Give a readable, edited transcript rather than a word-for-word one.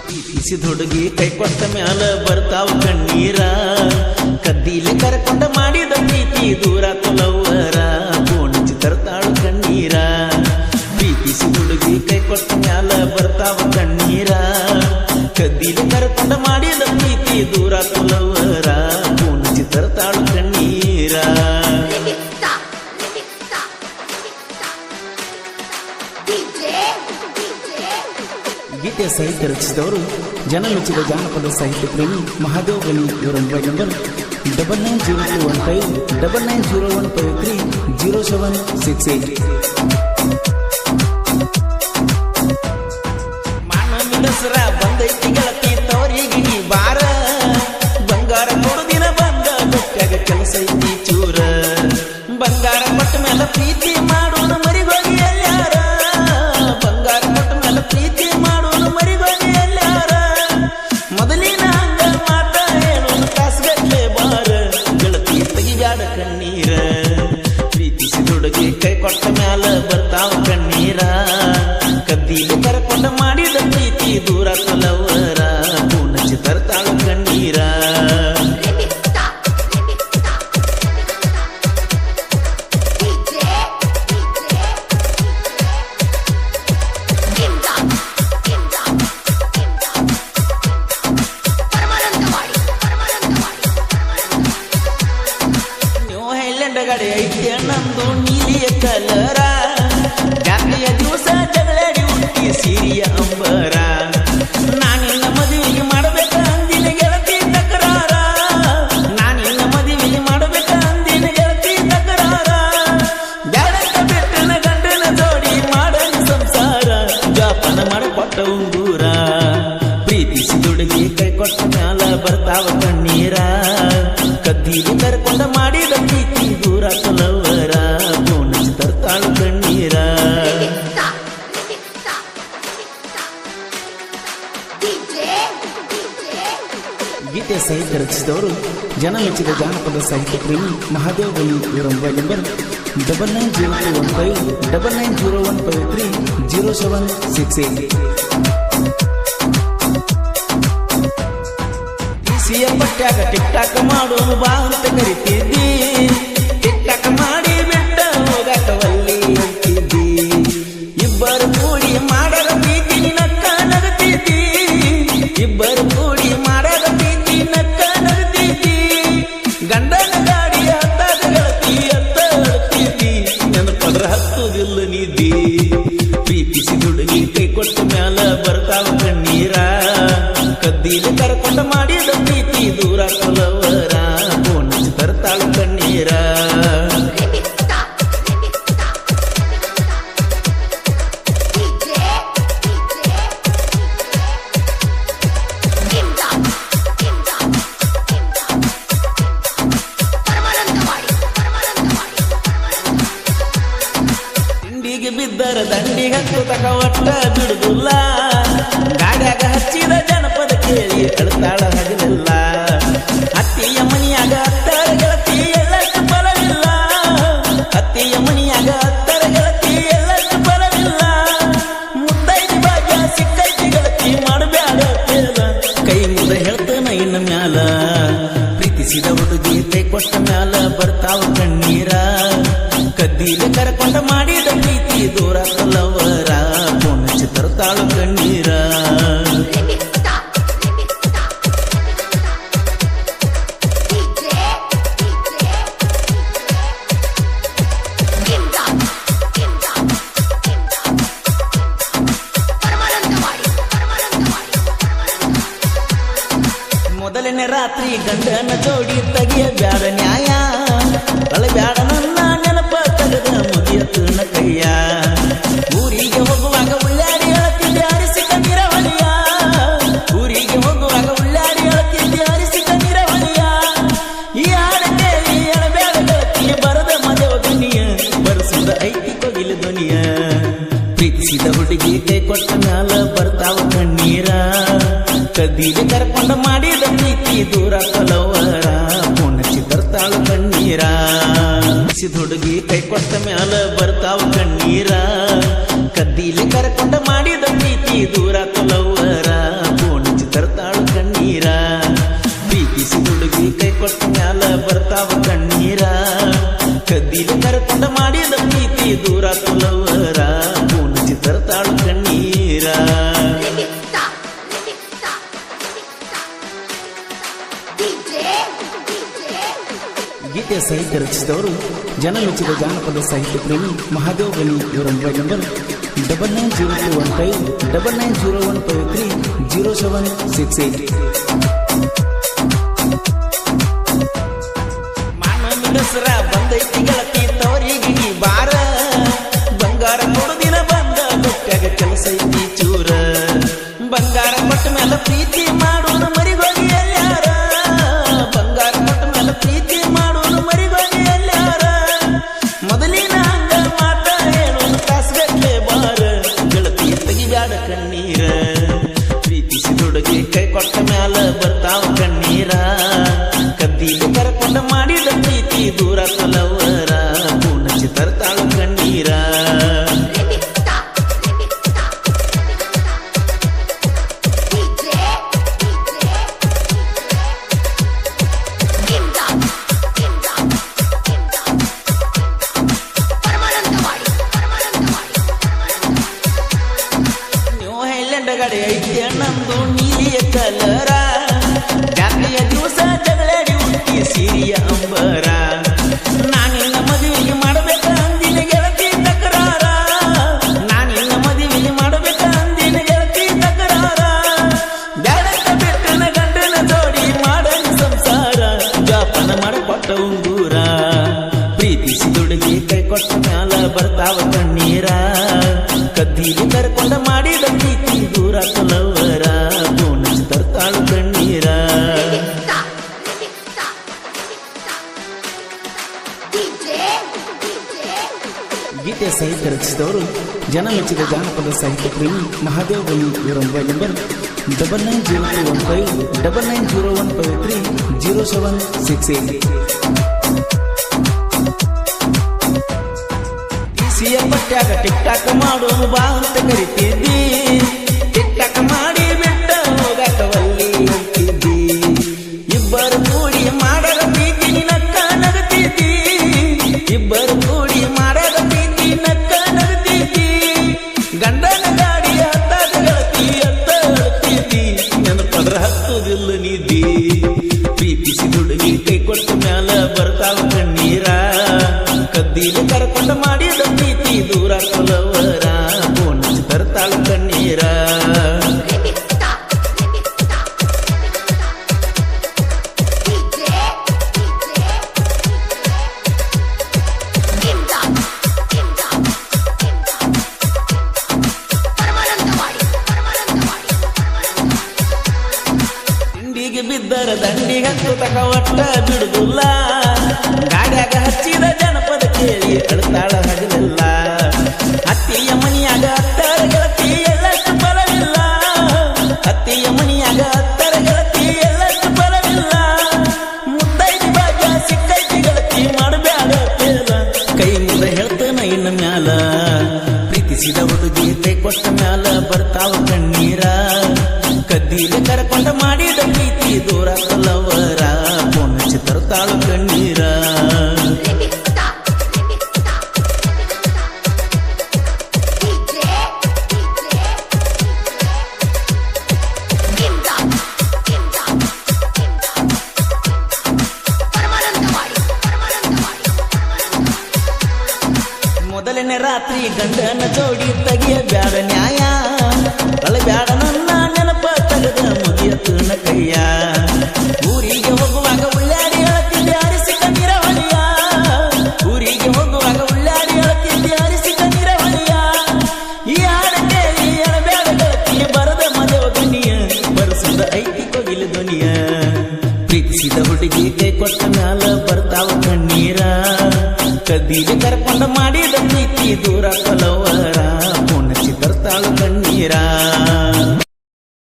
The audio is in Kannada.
ಪ್ರೀತಿಸಿದ ಹುಡುಗಿ ಕೈ ಕೊಟ್ಟ ಮ್ಯಾಲ ಬರ್ತಾವ ಕಣ್ಣೀರ ಕದ್ದೀಲೆ ಕರ್ಕೊಂಡ ಮಾಡಿದ ಪ್ರೀತಿ ದೂರ ತುಲವರ ಗೋಣಿಚಿ ತರ್ತಾಳು ಕಣ್ಣೀರ ಪ್ರೀತಿಸಿದ ಹುಡುಗಿ ಕೈ ಕೊಟ್ಟ ಮ್ಯಾಲ ಬರ್ತಾವ ಕಣ್ಣೀರ ಕದ್ದೀಲೆ ಕರ್ಕೊಂಡ ಮಾಡಿದ ಪ್ರೀತಿ ದೂರ ತುಲವರ ಗೋಣಿಚಿ ತರ್ತಾಳು ಕಣ್ಣೀರ ಗೀತೆಯ ಸಾಹಿತ್ಯ ರಚಿಸಿದವರು ಜನಮೆಚ್ಚಿದ ಜಾನಪದ ಸಾಹಿತ್ಯ ಪ್ರೇಮಿ ಮಹಾದೇವ್ ಗಣಿ. ಇವರ ಮೊಬೈಲ್ ನಂಬರ್ 9901599001530768. ಮಾನವಿ ದಸರಾ ಬಂದೈತಿ ಗೆಳತಿ ತವರಿಗೆ ನೀ ಬಾರ ಬಂಗಾರ ಕೊಡುದಿನ ಬಂದ ಗೊತ್ತಾಗ ಕೆಲಸ ಐತಿ ಚೂರ ಬಂಗಾರ ಕೊಟ್ಟ ಮೇಲೆ ಪ್ರೀತಿ ಮಾಡೋದು ಮರಿಗೋಗಿ ಎಲ್ಲಾರ ಬಂಗಾರ ಕೊಟ್ಟ ಮೇಲೆ ಪ್ರೀತಿ ಮಾಡೋದು ಮರಿಗೋಗಿ ಎಲ್ಲಾರ ಮೊದಲಿನ ಹಂಗ ಮಾತ ಹೇಳೋದು ಕಾಸ್ಗಟ್ಲೆ ಬಾರ ಗೆಳತಿ ತೆಗಿಬ್ಯಾಡ ಕಣ್ಣೀರ ಪ್ರೀತಿಸಿದ ಹುಡುಗಿ ಕೈ ಕೊಟ್ಟ ಮ್ಯಾಲ ಬರ್ತಾವ ಕಣ್ಣೀರ ಕದ್ದೀಲೆ ಕರ್ಕೊಂಡ ಮಾಡಿದ ಪ್ರೀತಿ ದೂರ ತೊಲವರ ಪೂನಚ್ಚಿ ತರ್ತಾಳು ಕಣ್ಣೀರ ಗಡೆ ಐತೆ ನಂದು ನೀಲಿಯ ಕಲರ ಜಾತಿಯ ದಿವಸ ಜಗಳಾಡಿ ಹುಟ್ಟಿ ಸಿರಿಯ ಅಂಬರ ನಾನಿನ್ನ ಮದುವೆಗೆ ಮಾಡಬೇಕ ಅಂದಿನ ಗೆಳತಿ ತಕರಾರ ನಾನಿನ್ನ ಮದುವೆಗೆ ಮಾಡಬೇಕ ಅಂದಿನ ಗೆಳತಿ ತಕರಾರ ಬ್ಯಾಡಕ ಬೆಟ್ಟನ ಗಂಡನ ಜೋಡಿ ಮಾಡನ ಸಂಸಾರ ಜಾಪನ ಮಾಡಿಕೊಟ್ಟ ಉಂಗೂರ ಪ್ರೀತಿಸಿದ ಹುಡುಗಿ ಕೈ ಕೊಟ್ಟ ಮ್ಯಾಲ ಬರ್ತಾವ ಕಣ್ಣೀರ ಕದ್ದೀಲಿ ಕರ್ಕೊಂಡ ಮಾಡಿದ ಪ್ರೀತಿ ದೂರ ತೊಲವರ ಗೋಣಿಚಿ ತರ್ತಾಳು ಕಣ್ಣೀರ ಗೀತೆಯ ಸಾಹಿತ್ಯ ರಚಿಸಿದವರು ಜನಮೆಚ್ಚಿದ ಜಾನಪದ ಸಾಹಿತ್ಯ ಪ್ರೇಮಿ ಮಹಾದೇವ್ ಗಣಿ. ಇವರ ಮೊಬೈಲ್ ನಂಬರ್ 9901599001530768. ಸಿಯ ಬಟ್ಟ್ಯಾಗ ಟಿಕ್ ಟಾಕ್ ಮಾಡೋನು ಬಾ ಅಂತ ಕರಿತಿದ್ದಿ ಟಿಕ್ ಟಾಕ್ ಮಾಡಿ ಬಿಟ್ಟ ಹೋಗಾಕ ಒಲ್ಲಿ ಅಂತಿದ್ದಿ ಇಬ್ಬರು ಕೂಡಿ ಮಾಡದ ಪ್ರೀತಿ ನಕ್ಕ ನಗತಿದ್ದಿ ಇಬ್ಬರು ಕೂಡಿ ಮಾಡದ ಪ್ರೀತಿ ನಕ್ಕ ನಗತಿದ್ದಿ ಗಂಡನ ಗಾಡಿ ಹತ್ತಾದ ಗೆಳತಿ ಹತ್ತ ಹತ್ತಿದ್ದಿ ನನ್ನ ಪದರ ಹತ್ತುದಿಲ್ಲ ನಿದ್ದಿ ಪ್ರೀತಿಸಿದ ಹುಡುಗಿ ಕೈ ಕೊಟ್ಟ ಮ್ಯಾಲ ಬರ್ತಾವ ಕಣ್ಣೀರ ಕದ್ದೀಲೆ ಕರ್ಕೊಂಡ ಮಾಡಿದ ಪ್ರೀತಿ ದೂರ ತೊಲವರ ಗೋಣಿಚಿ ತರ್ತಾಳು ಕಣ್ಣೀರ ತಿಂಡಿಗೆ ಬಿದ್ದರ ದಂಡಿಗೆ ಹತ್ತು ತಕ ಒಟ್ಟ ಬಿಡುದಿಲ್ಲ ಗಾಡ್ಯಾಗ ಹಚ್ಚಿದ ಜನಪದ ಕೇಳಿ ಅಳ್ತಾಳ ಹಗಲಿಲ್ಲ ಅತ್ತಿಯ ಮನಿಯಾಗ ಹತ್ತರ ಗೆಳತಿ ಎಲ್ಲಷ್ಟು ಫಲವಿಲ್ಲ ಅತ್ತಿಯ ಮನಿಯಾಗ ಹತ್ತರ ಗೆಳತಿ ಎಲ್ಲಷ್ಟು ಫಲವಿಲ್ಲ ಮುತ್ತೈದು ಭಾಗ್ಯ ಸಿಕ್ಕೈತಿ ಗೆಳತಿ ಮಾಡಬ್ಯಾಡ ತೇಲ ಕೈ ಮುದ ಹೇಳ್ತಾನ ಇನ್ನ ಮ್ಯಾಲ ಪ್ರೀತಿಸಿದ ಹುಡುಗಿ ಕೈ ಕೊಟ್ಟ ಮ್ಯಾಲ ಬರ್ತಾವ ಕಣ್ಣೀರ ಕದ್ದೀಲೆ ಕರ್ಕೊಂಡ ಮಾಡಿದ ಪ್ರೀತಿ ದೂರ ತೊಲವರ ಗೋಣಿಚಿ ತರ್ತಾಳು ಕಣ್ಣೀರ ಮೊದಲನೇ ರಾತ್ರಿ ಗಂಡನ ಜೋಡಿ ತೆಗಿಯ ಬ್ಯಾಡ ನ್ಯಾಯ ಅಳಬ್ಯಾಡ ನನ್ನ ನೆನಪ ತೆಗೆದ ಮುದಿಯ ತುಣ ಕೈಯ ಊರಿಗೆ ಹೋಗುವಾಗ ಉಳ್ಳಾಡಿ ಅಳತಿದ್ದೆ ಅರಿಸಿ ಕಣ್ಣೀರ ಹೊಲಿಯ ಊರಿಗೆ ಹೋಗುವಾಗ ಉಳ್ಳಾಡಿ ಅಳತಿದ್ದೆ ಅರಿಸಿ ಕಣ್ಣೀರ ಹೊಲಿಯ ಈ ಹಾಡ ಕೇಳಿ ಅಳಬ್ಯಾಡ ಗೆಳತಿ ಬರದ ಮದವ ಧ್ವನಿಯ ಬರಸಿದ ಐತಿ ಕೊಗಿಲು ಧ್ವನಿಯ ಪ್ರೀತಿಸಿದ ಹುಡುಗಿ ಕೈ ಕೊಟ್ಟ ಮ್ಯಾಲ ಬರ್ತಾವ ಕಣ್ಣೀರ ಕದ್ದೀಲೆ ಕರ್ಕೊಂಡ ಮಾಡಿದ ಪ್ರೀತಿ ದೂರ ತೊಲವರ ಗೋಣಿಚಿ ತರ್ತಾಳು ಕಣ್ಣೀರ ಹುಡುಗಿ ಕೈ ಕೊಟ್ಟ ಮ್ಯಾಲ ಬರ್ತಾವ ಕಣ್ಣೀರ ಕದ್ದೀಲೆ ಕರ್ಕೊಂಡ ಮಾಡಿದ ಪ್ರೀತಿ ದೂರ ತೊಲವರ ಗೋಣ ಗೀತೆಯ ಸಾಹಿತ್ಯ ರಚಿಸಿದವರು ಜನಮೆಚ್ಚಿದ ಜಾನಪದ ಸಾಹಿತ್ಯ ಪ್ರೇಮಿ ಮಹಾದೇವ್ ಗಣಿ. ಇವರ ಮೊಬೈಲ್ ನಂಬರ್ 99015991530768. ಮಾನಸರ ಬಂದೈತಿ ಗೆಳತಿ ತವರಿಗೆ ಬಾರ, ಬಂಗಾರ ಕೊಡುದಿನ ಬಂದ ಗೊತ್ತಾಗ ಕೆಲಸ ಐತಿ ಚೂರ. ಬಂಗಾರ ಕೊಟ್ಟ ಮೇಲೆ ಪ್ರೀತಿ ಮಾಡೋದು ಮರಿಗೋಗಿ ಎಲ್ಲಾರ, ಬಂಗಾರ ಕೊಟ್ಟ ಮೇಲೆ ಪ್ರೀತಿ ಮಾಡೋದು ಮರಿಗೋಗಿ ಎಲ್ಲಾರ. ಮೊದಲಿನ ಹಂಗ ಮಾತ ಹೇಳೋದು ಕಾಸ್ಗಟ್ಲೆ ಬಾರ, ಗೆಳತಿ ತೆಗಿಬ್ಯಾಡ ಕಣ್ಣೀರ. ಪ್ರೀತಿಸಿ ದುಡುಗಿ ಕೈ ಕೊಟ್ಟ ಮ್ಯಾಲ ಬರ್ತಾವ ಕಣ್ಣೀರ. ಕದ್ದಿಲು ಕರ್ಕೊಂಡ ಮಾಡಿದ ಪ್ರೀತಿ ದೂರ ತಲವರ, ಪೂನಚ್ಚಿ ತರ್ತಾಳ ಕಣ್ಣೀರ. ಗಡಿ ಐತಿ ನಮ್ದು ನೀಲಿಯ ಕಲರ, ಜಾತ್ರೆಯ ದಿವಸ ಜಗಳಾಡಿ ಹುಟ್ಟಿ ಸಿರಿಯ ಅಂಬರ. ನಾನಿನ್ನ ಮದುವೆಗೆ ಮಾಡಬೇಕ ಅಂದಿನ ಗೆಳತಿ ತಕರಾರ, ನಾನಿನ್ನ ಮದುವೆಗೆ ಮಾಡಬೇಕ ಅಂದಿನ ಗೆಳತಿ ತಕರಾರ. ಬ್ಯಾಡಂತ ಬೆಟ್ಟನ ಗಂಡನ ಜೋಡಿ ಮಾಡನ ಸಂಸಾರ, ಜಾಪನ ಮಾಡಕೊಟ್ಟ ಉಂಗೂರ. ಪ್ರೀತಿಸಿ ದುಡುಗಿ ಕೈ ಕೊಟ್ಟ ಮ್ಯಾಲ ಬರ್ತಾವ ಕಣ್ಣೀರ. ಕದ್ದಿಲಿ ಕರ್ಕೊಂಡ ಮಾಡಿದ ಪ್ರೀತಿ ದೂರ ತಲವರ, ಪೂನಚ್ಚಿ ತರ್ತಾಳು ಕಣ್ಣೀರ. ಗೀತೆಯ ಸಾಹಿತ್ಯ ರಚಿಸಿದವರು ಜನಮೆಚ್ಚಿದ ಜಾನಪದ ಸಾಹಿತ್ಯ ಪ್ರೇಮಿ ಮಹಾದೇವ್ ಗಣಿ. ಇವರ ಮೊಬೈಲ್ ನಂಬರ್ 99025991530768. ಸಿಯ ಪಟ್ಟ್ಯಾಗ ಟಿಕ್ ಟಾಕ್ ಮಾಡೋನು ಬಾ ಅಂತ ಕರಿತಿದ್ದಿ, ಟಿಕ್ ಟಾಕ್ ಮಾಡಿ ಬಿಟ್ಟ ಹೋಗಕವಲ್ಲಿ ಅಂತಿದ್ದಿ. ಇಬ್ಬರು ಕೂಡಿ ಮಾಡದ ಪ್ರೀತಿ ನಕ್ಕ ನಗತಿದ್ದಿ, ಇಬ್ಬರು ಕೂಡಿ ಮಾಡದ ಪ್ರೀತಿ ನಕ್ಕ ನಗತಿದ್ದಿ. ಗಂಡನ ಗಾಡಿ ಹತ್ತಾದ ಗೆಳತಿ ಅತ್ತ ಅಳ್ತಿದ್ದಿ, ನೆನಪದ್ರ ಹತ್ತುದಿಲ್ಲ ನಿದ್ದಿ. ಪ್ರೀತಿಸಿ ದುಡುಗಿ ಕೈ ಕೊಟ್ಟ ಮ್ಯಾಲ ಬರ್ತಾವ ಕಣ್ಣೀರ. ಕದ್ದಿಲು ಕರ್ಕೊಂಡ ಮಾಡಿದ ಪ್ರೀತಿ ದೂರ ತಲವರ, ಪೂನಚ್ಚಿ ತರ್ತಾಳ ಕಣ್ಣೀರ. ತಿಂಡಿಗೆ ಬಿದ್ದರ ದಂಡಿಗೆ ಹತ್ತು ತಕ ಒಟ್ಟ ಬಿಡುದಿಲ್ಲ, ಗಾಡ್ಯಾಗ ಹಚ್ಚಿದ ಜನಪದ ಕೇಳಿ ಅಳ್ತಾಳ ಹಗಲಿಲ್ಲ. ಅತ್ತಿಯ ಮನಿಯಾಗ ಹತ್ತರ ಗೆಳತಿ ಎಲ್ಲಷ್ಟು ಬಲವಿಲ್ಲ, ಅತ್ತಿಯ ಮನಿಯಾಗ ಹತ್ತರ ಗೆಳತಿ ಎಲ್ಲಷ್ಟು ಬಲವಿಲ್ಲ. ಮುದ್ದೈದಿ ಭಾಗ್ಯ ಸಿಕ್ಕೈತಿ ಗೆಳತಿ ಮಾಡಬ್ಯಾಡ ತೇಲ, ಕೈ ಮುದ ಹೇಳ್ತೇನ ಇನ್ನ ಮ್ಯಾಲ. ಪ್ರೀತಿಸಿದ ಹುಡುಗಿ ಕೈ ಕೊಟ್ಟ ಮ್ಯಾಲ ಬರ್ತಾವ ಕಣ್ಣೀರ. ಕದ್ದಿಲು ಕರ್ಕೊಂಡ ಮಾಡಿದ ಪ್ರೀತಿ ದೂರ ತಲವರ, ಪೂನಚ್ಚಿ ತರ್ತಾಳು ಕಣ್ಣೀರ. ಮೊದಲನೇ ರಾತ್ರಿ ಗಂಡನ ಜೋಡಿ ತೆಗಿಯ ಬ್ಯಾಡ ನ್ಯಾಯ, ಕಳಬ್ಯಾಡ ನನ್ನ ನೆನಪ ತಗದ ಮುಗಿಯತನ ಕೈಯ. ಊರಿಗೆ ಹೋಗುವಾಗ ಉಳ್ಳಾಡಿ ಅಳತಿದ್ದೆ ಅರಿಸಿದ ನೀರವಳಿಯ, ಊರಿಗೆ ಹೋಗುವಾಗ ಉಳ್ಳಾಡಿ ಅಳತಿದ್ದೆ ಅರಿಸಿದ ನೀರವಳಿಯ. ಈ ಹಾಡ ಕೇಳಿ ಅಳಬ್ಯಾಡ ಗೆಳತಿ ಬರದ ಮದವ ಗಣಿಯ, ಬರಸಿದ ಐತಿ ಕೊಗಿಲು ಧ್ವನಿಯ. ಪ್ರೀತಿಸಿದ ಹುಡುಗಿ ಕೈ ಕೊಟ್ಟ ಮ್ಯಾಲ ಬರ್ತಾವ ಕಣ್ಣೀರ. ಕದ್ದಿಲು ಕರ್ಕೊಂಡ ಮಾಡಿದ ಪ್ರೀತಿ ದೂರ ತಲವರ, ಪೂನಚ್ಚಿ ತರ್ತಾಳು ಕಣ್ಣೀರ.